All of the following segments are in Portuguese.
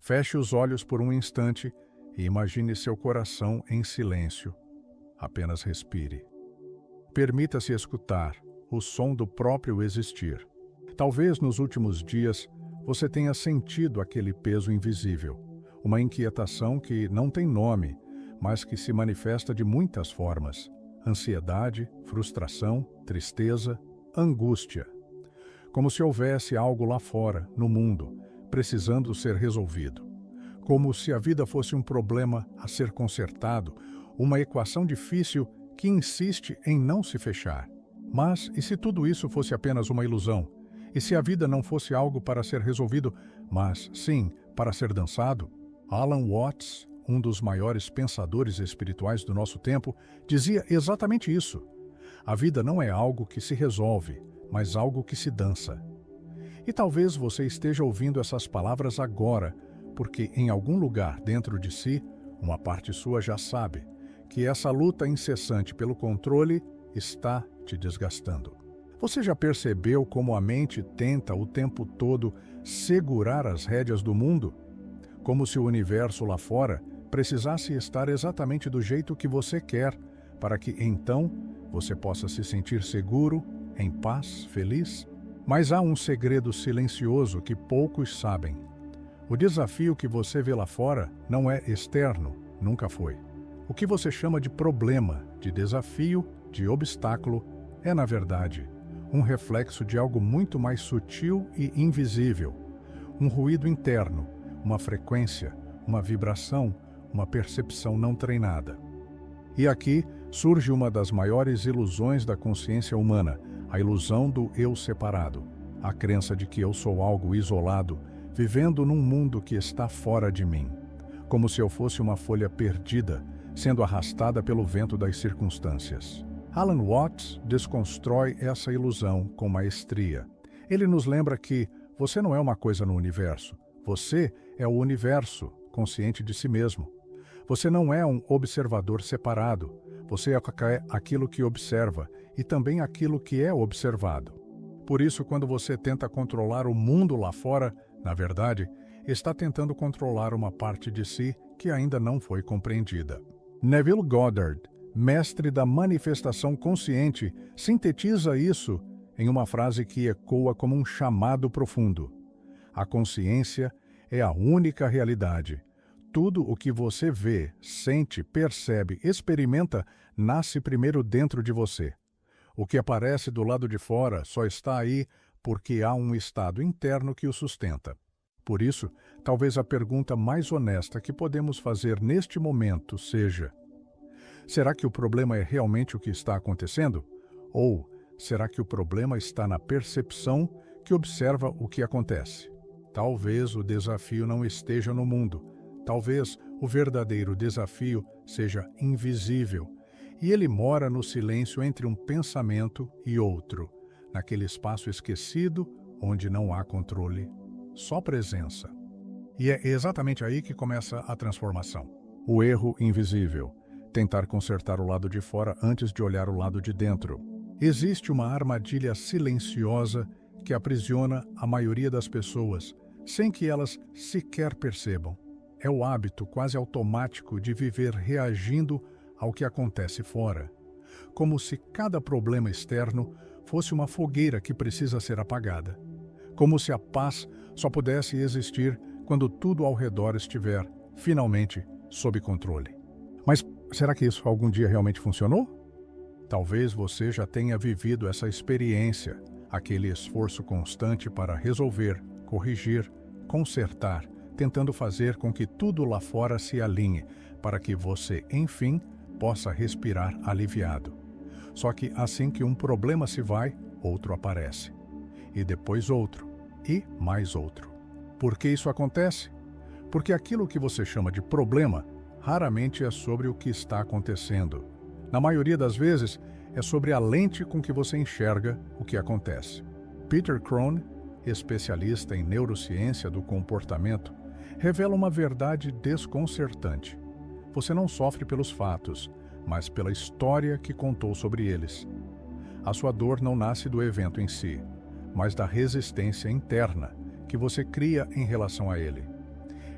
Feche os olhos por um instante e imagine seu coração em silêncio. Apenas respire. Permita-se escutar o som do próprio existir. Talvez nos últimos dias você tenha sentido aquele peso invisível, uma inquietação que não tem nome, mas que se manifesta de muitas formas: ansiedade, frustração, tristeza, angústia. Como se houvesse algo lá fora, no mundo, precisando ser resolvido. Como se a vida fosse um problema a ser consertado, uma equação difícil que insiste em não se fechar. Mas e se tudo isso fosse apenas uma ilusão? E se a vida não fosse algo para ser resolvido, mas sim para ser dançado? Alan Watts, um dos maiores pensadores espirituais do nosso tempo, dizia exatamente isso. A vida não é algo que se resolve, mas algo que se dança. E talvez você esteja ouvindo essas palavras agora, porque em algum lugar dentro de si, uma parte sua já sabe que essa luta incessante pelo controle está te desgastando. Você já percebeu como a mente tenta o tempo todo segurar as rédeas do mundo? Como se o universo lá fora precisasse estar exatamente do jeito que você quer, para que então você possa se sentir seguro, em paz, feliz? Mas há um segredo silencioso que poucos sabem. O desafio que você vê lá fora não é externo, nunca foi. O que você chama de problema, de desafio, de obstáculo, é, na verdade, um reflexo de algo muito mais sutil e invisível. Um ruído interno, uma frequência, uma vibração, uma percepção não treinada. E aqui surge uma das maiores ilusões da consciência humana, a ilusão do eu separado, a crença de que eu sou algo isolado, vivendo num mundo que está fora de mim, como se eu fosse uma folha perdida, sendo arrastada pelo vento das circunstâncias. Alan Watts desconstrói essa ilusão com maestria. Ele nos lembra que você não é uma coisa no universo, você é o universo, consciente de si mesmo. Você não é um observador separado, você é aquilo que observa e também aquilo que é observado. Por isso, quando você tenta controlar o mundo lá fora, na verdade, está tentando controlar uma parte de si que ainda não foi compreendida. Neville Goddard, mestre da manifestação consciente, sintetiza isso em uma frase que ecoa como um chamado profundo. A consciência é a única realidade. Tudo o que você vê, sente, percebe, experimenta, nasce primeiro dentro de você. O que aparece do lado de fora só está aí porque há um estado interno que o sustenta. Por isso, talvez a pergunta mais honesta que podemos fazer neste momento seja: será que o problema é realmente o que está acontecendo? Ou será que o problema está na percepção que observa o que acontece? Talvez o desafio não esteja no mundo. Talvez o verdadeiro desafio seja invisível, e ele mora no silêncio entre um pensamento e outro, naquele espaço esquecido onde não há controle, só presença. E é exatamente aí que começa a transformação. O erro invisível, tentar consertar o lado de fora antes de olhar o lado de dentro. Existe uma armadilha silenciosa que aprisiona a maioria das pessoas, sem que elas sequer percebam. É o hábito quase automático de viver reagindo ao que acontece fora, como se cada problema externo fosse uma fogueira que precisa ser apagada, como se a paz só pudesse existir quando tudo ao redor estiver, finalmente, sob controle. Mas será que isso algum dia realmente funcionou? Talvez você já tenha vivido essa experiência, aquele esforço constante para resolver, corrigir, consertar, tentando fazer com que tudo lá fora se alinhe, para que você, enfim, possa respirar aliviado. Só que assim que um problema se vai, outro aparece. E depois outro. E mais outro. Por que isso acontece? Porque aquilo que você chama de problema raramente é sobre o que está acontecendo. Na maioria das vezes, é sobre a lente com que você enxerga o que acontece. Peter Crone, especialista em neurociência do comportamento, revela uma verdade desconcertante. Você não sofre pelos fatos, mas pela história que contou sobre eles. A sua dor não nasce do evento em si, mas da resistência interna que você cria em relação a ele.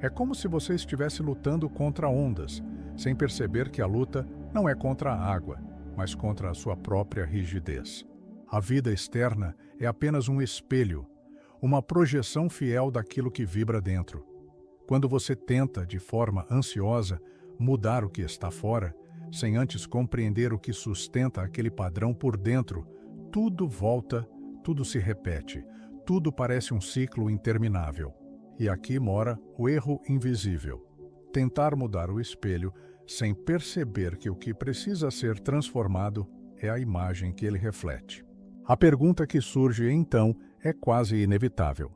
É como se você estivesse lutando contra ondas, sem perceber que a luta não é contra a água, mas contra a sua própria rigidez. A vida externa é apenas um espelho, uma projeção fiel daquilo que vibra dentro. Quando você tenta, de forma ansiosa, mudar o que está fora, sem antes compreender o que sustenta aquele padrão por dentro, tudo volta, tudo se repete, tudo parece um ciclo interminável. E aqui mora o erro invisível. Tentar mudar o espelho sem perceber que o que precisa ser transformado é a imagem que ele reflete. A pergunta que surge então é quase inevitável.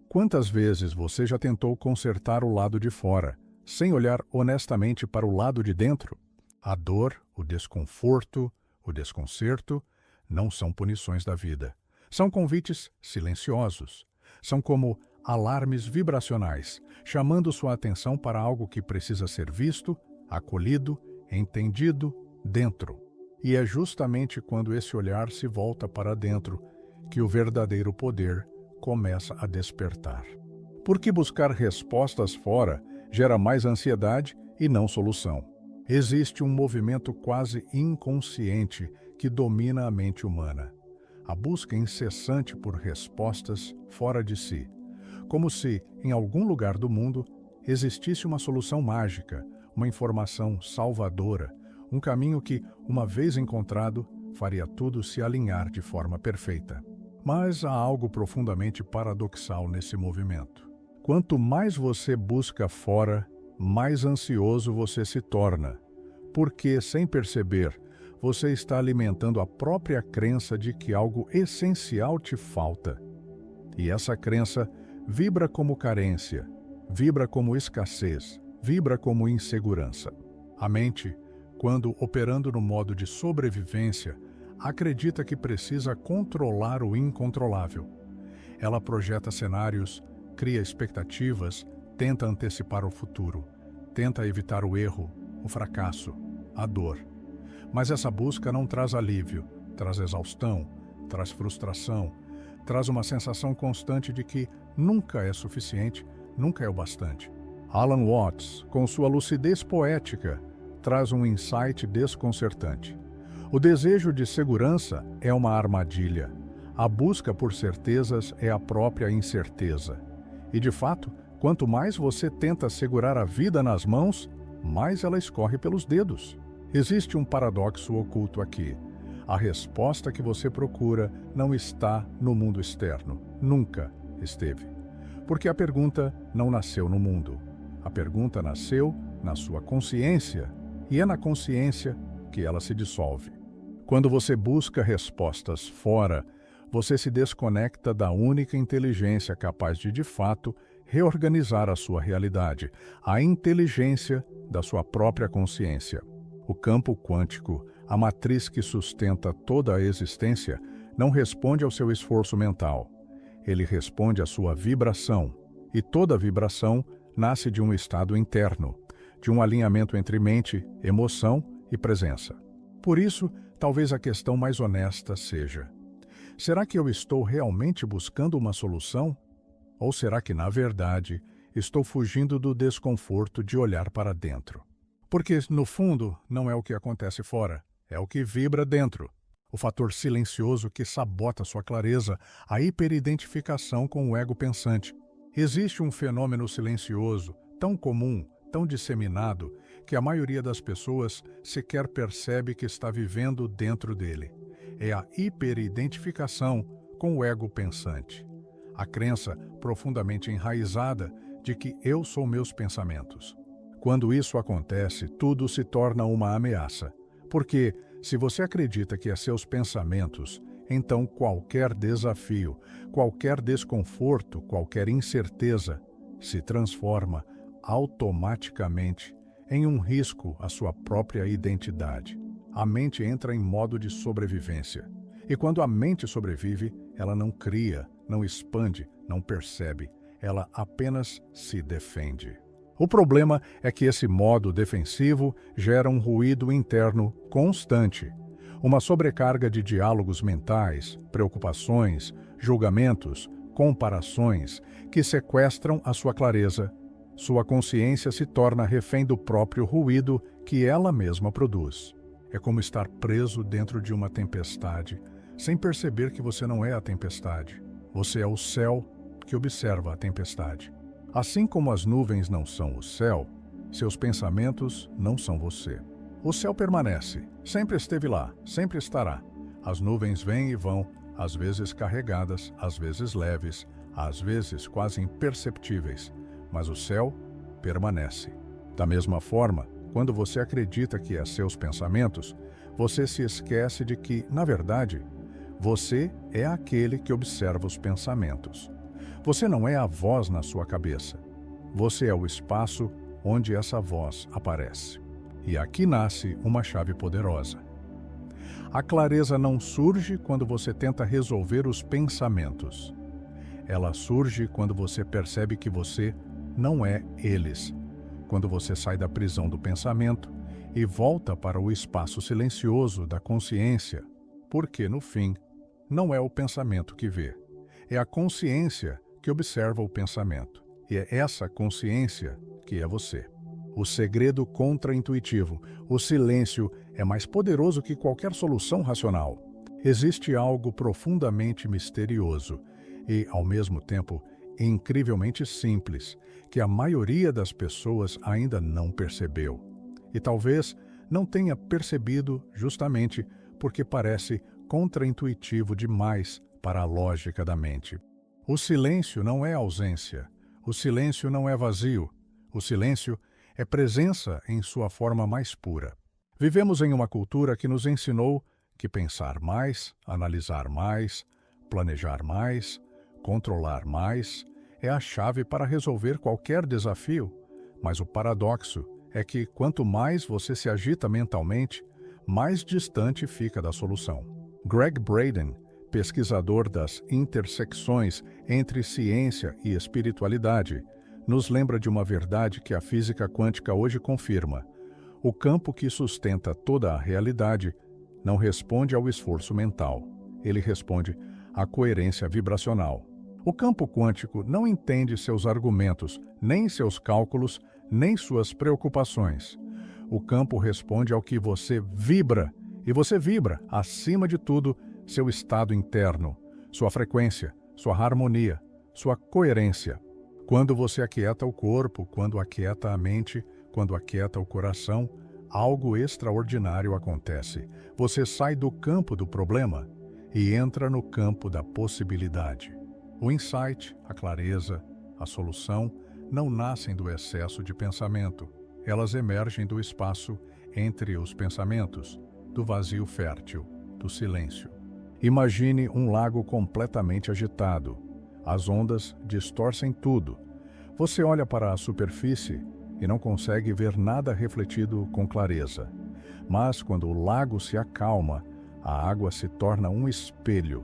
Quantas vezes você já tentou consertar o lado de fora, sem olhar honestamente para o lado de dentro? A dor, o desconforto, o desconcerto não são punições da vida. São convites silenciosos. São como alarmes vibracionais, chamando sua atenção para algo que precisa ser visto, acolhido, entendido, dentro. E é justamente quando esse olhar se volta para dentro que o verdadeiro poder começa a despertar. Porque buscar respostas fora gera mais ansiedade e não solução. Existe um movimento quase inconsciente que domina a mente humana. A busca incessante por respostas fora de si. Como se, em algum lugar do mundo, existisse uma solução mágica, uma informação salvadora, um caminho que, uma vez encontrado, faria tudo se alinhar de forma perfeita. Mas há algo profundamente paradoxal nesse movimento. Quanto mais você busca fora, mais ansioso você se torna, porque, sem perceber, você está alimentando a própria crença de que algo essencial te falta. E essa crença vibra como carência, vibra como escassez, vibra como insegurança. A mente, quando operando no modo de sobrevivência, acredita que precisa controlar o incontrolável. Ela projeta cenários, cria expectativas, tenta antecipar o futuro, tenta evitar o erro, o fracasso, a dor. Mas essa busca não traz alívio, traz exaustão, traz frustração, traz uma sensação constante de que nunca é suficiente, nunca é o bastante. Alan Watts, com sua lucidez poética, traz um insight desconcertante. O desejo de segurança é uma armadilha. A busca por certezas é a própria incerteza. E, de fato, quanto mais você tenta segurar a vida nas mãos, mais ela escorre pelos dedos. Existe um paradoxo oculto aqui. A resposta que você procura não está no mundo externo. Nunca esteve. Porque a pergunta não nasceu no mundo. A pergunta nasceu na sua consciência, e é na consciência que ela se dissolve. Quando você busca respostas fora, você se desconecta da única inteligência capaz de fato, reorganizar a sua realidade, a inteligência da sua própria consciência. O campo quântico, a matriz que sustenta toda a existência, não responde ao seu esforço mental. Ele responde à sua vibração, e toda vibração nasce de um estado interno, de um alinhamento entre mente, emoção e presença. Por isso, talvez a questão mais honesta seja: será que eu estou realmente buscando uma solução? Ou será que, na verdade, estou fugindo do desconforto de olhar para dentro? Porque, no fundo, não é o que acontece fora, é o que vibra dentro. O fator silencioso que sabota sua clareza, a hiperidentificação com o ego pensante. Existe um fenômeno silencioso, tão comum, tão disseminado, que a maioria das pessoas sequer percebe que está vivendo dentro dele. É a hiperidentificação com o ego pensante. A crença profundamente enraizada de que eu sou meus pensamentos. Quando isso acontece, tudo se torna uma ameaça. Porque, se você acredita que é seus pensamentos, então qualquer desafio, qualquer desconforto, qualquer incerteza se transforma automaticamente em um risco à sua própria identidade. A mente entra em modo de sobrevivência. E quando a mente sobrevive, ela não cria, não expande, não percebe. Ela apenas se defende. O problema é que esse modo defensivo gera um ruído interno constante, uma sobrecarga de diálogos mentais, preocupações, julgamentos, comparações que sequestram a sua clareza Sua consciência se torna refém do próprio ruído que ela mesma produz. É como estar preso dentro de uma tempestade, sem perceber que você não é a tempestade. Você é o céu que observa a tempestade. Assim como as nuvens não são o céu, seus pensamentos não são você. O céu permanece, sempre esteve lá, sempre estará. As nuvens vêm e vão, às vezes carregadas, às vezes leves, às vezes quase imperceptíveis, mas o céu permanece. Da mesma forma, quando você acredita que é seus pensamentos, você se esquece de que, na verdade, você é aquele que observa os pensamentos. Você não é a voz na sua cabeça. Você é o espaço onde essa voz aparece. E aqui nasce uma chave poderosa. A clareza não surge quando você tenta resolver os pensamentos. Ela surge quando você percebe que você não é eles. Quando você sai da prisão do pensamento e volta para o espaço silencioso da consciência, porque, no fim, não é o pensamento que vê. É a consciência que observa o pensamento. E é essa consciência que é você. O segredo contra-intuitivo, o silêncio, é mais poderoso que qualquer solução racional. Existe algo profundamente misterioso e, ao mesmo tempo, incrivelmente simples, que a maioria das pessoas ainda não percebeu. E talvez não tenha percebido justamente porque parece contra-intuitivo demais para a lógica da mente. O silêncio não é ausência. O silêncio não é vazio. O silêncio é presença em sua forma mais pura. Vivemos em uma cultura que nos ensinou que pensar mais, analisar mais, planejar mais, controlar mais é a chave para resolver qualquer desafio, mas o paradoxo é que quanto mais você se agita mentalmente, mais distante fica da solução. Greg Braden, pesquisador das intersecções entre ciência e espiritualidade, nos lembra de uma verdade que a física quântica hoje confirma. O campo que sustenta toda a realidade não responde ao esforço mental. Ele responde à coerência vibracional. O campo quântico não entende seus argumentos, nem seus cálculos, nem suas preocupações. O campo responde ao que você vibra, e você vibra, acima de tudo, seu estado interno, sua frequência, sua harmonia, sua coerência. Quando você aquieta o corpo, quando aquieta a mente, quando aquieta o coração, algo extraordinário acontece. Você sai do campo do problema e entra no campo da possibilidade. O insight, a clareza, a solução não nascem do excesso de pensamento. Elas emergem do espaço entre os pensamentos, do vazio fértil, do silêncio. Imagine um lago completamente agitado. As ondas distorcem tudo. Você olha para a superfície e não consegue ver nada refletido com clareza. Mas quando o lago se acalma, a água se torna um espelho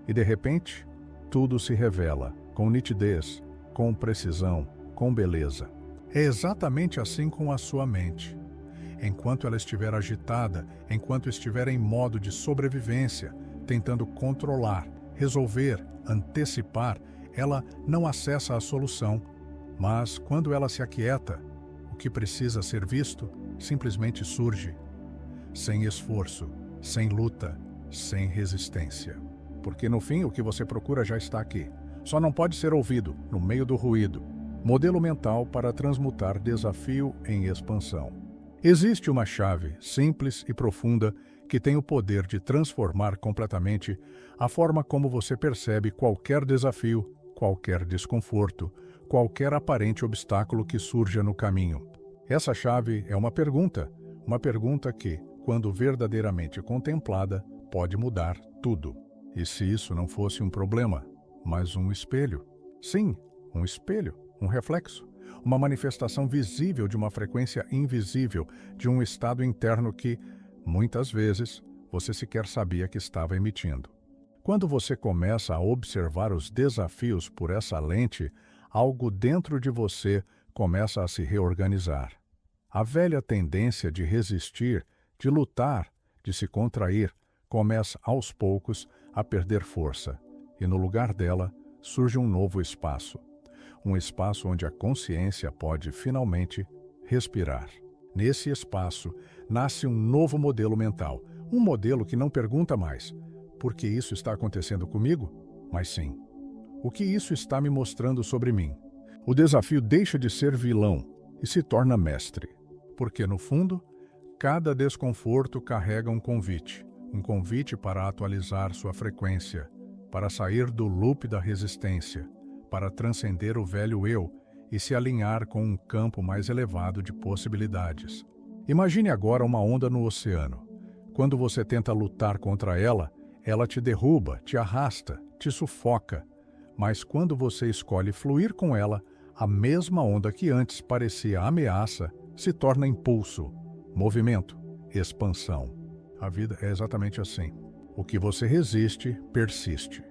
e, de repente, tudo se revela, com nitidez, com precisão, com beleza. É exatamente assim com a sua mente. Enquanto ela estiver agitada, enquanto estiver em modo de sobrevivência, tentando controlar, resolver, antecipar, ela não acessa a solução. Mas quando ela se aquieta, o que precisa ser visto simplesmente surge. Sem esforço, sem luta, sem resistência. Porque no fim o que você procura já está aqui. Só não pode ser ouvido, no meio do ruído. Modelo mental para transmutar desafio em expansão. Existe uma chave simples e profunda que tem o poder de transformar completamente a forma como você percebe qualquer desafio, qualquer desconforto, qualquer aparente obstáculo que surja no caminho. Essa chave é uma pergunta que, quando verdadeiramente contemplada, pode mudar tudo. E se isso não fosse um problema, mas um espelho? Sim, um espelho, um reflexo, uma manifestação visível de uma frequência invisível, de um estado interno que, muitas vezes, você sequer sabia que estava emitindo. Quando você começa a observar os desafios por essa lente, algo dentro de você começa a se reorganizar. A velha tendência de resistir, de lutar, de se contrair, começa aos poucos a perder força, e no lugar dela surge um novo espaço. um espaço onde a consciência pode finalmente respirar. Nesse espaço nasce um novo modelo mental, um modelo que não pergunta mais: por que isso está acontecendo comigo? Mas sim: o que isso está me mostrando sobre mim? O desafio deixa de ser vilão e se torna mestre, porque no fundo, cada desconforto carrega um convite para atualizar sua frequência, para sair do loop da resistência, para transcender o velho eu e se alinhar com um campo mais elevado de possibilidades. Imagine agora uma onda no oceano. Quando você tenta lutar contra ela, ela te derruba, te arrasta, te sufoca. Mas quando você escolhe fluir com ela, a mesma onda que antes parecia ameaça se torna impulso, movimento, expansão. A vida é exatamente assim. O que você resiste, persiste.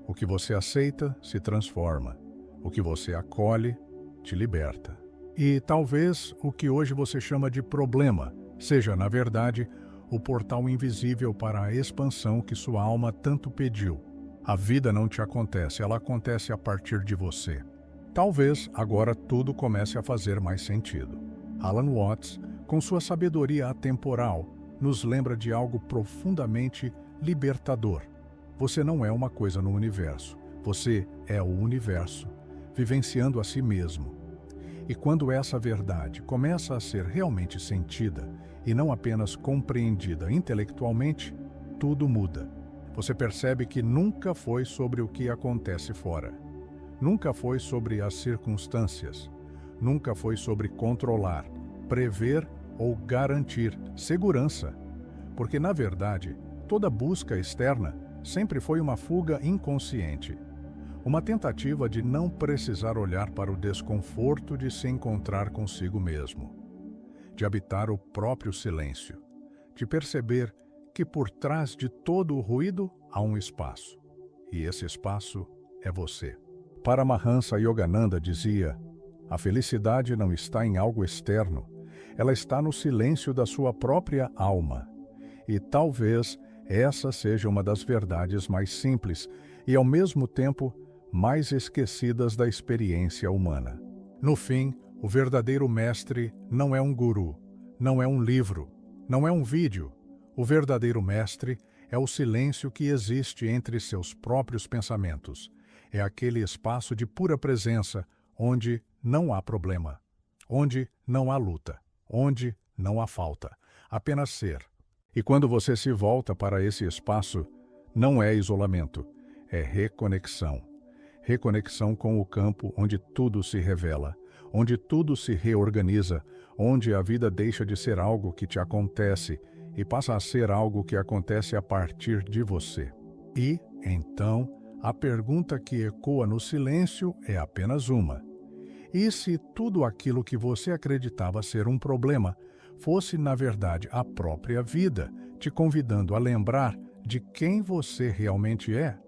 O que você aceita, se transforma. O que você acolhe, te liberta. E talvez o que hoje você chama de problema seja, na verdade, o portal invisível para a expansão que sua alma tanto pediu. A vida não te acontece, ela acontece a partir de você. Talvez agora tudo comece a fazer mais sentido. Alan Watts, com sua sabedoria atemporal, nos lembra de algo profundamente libertador. Você não é uma coisa no universo. Você é o universo, vivenciando a si mesmo. E quando essa verdade começa a ser realmente sentida e não apenas compreendida intelectualmente, tudo muda. Você percebe que nunca foi sobre o que acontece fora. Nunca foi sobre as circunstâncias. Nunca foi sobre controlar, prever ou garantir segurança. Porque, na verdade, toda busca externa sempre foi uma fuga inconsciente. Uma tentativa de não precisar olhar para o desconforto de se encontrar consigo mesmo. De habitar o próprio silêncio. De perceber que por trás de todo o ruído há um espaço. E esse espaço é você. Paramahansa Yogananda dizia: a felicidade não está em algo externo, ela está no silêncio da sua própria alma. E talvez essa seja uma das verdades mais simples e, ao mesmo tempo, mais esquecidas da experiência humana. No fim, o verdadeiro mestre não é um guru, não é um livro, não é um vídeo. O verdadeiro mestre é o silêncio que existe entre seus próprios pensamentos. É aquele espaço de pura presença onde não há problema, onde não há luta, onde não há falta, apenas ser. E quando você se volta para esse espaço, não é isolamento, é reconexão. Reconexão com o campo onde tudo se revela, onde tudo se reorganiza, onde a vida deixa de ser algo que te acontece e passa a ser algo que acontece a partir de você. E, então, a pergunta que ecoa no silêncio é apenas uma: e se tudo aquilo que você acreditava ser um problema fosse, na verdade, a própria vida, te convidando a lembrar de quem você realmente é?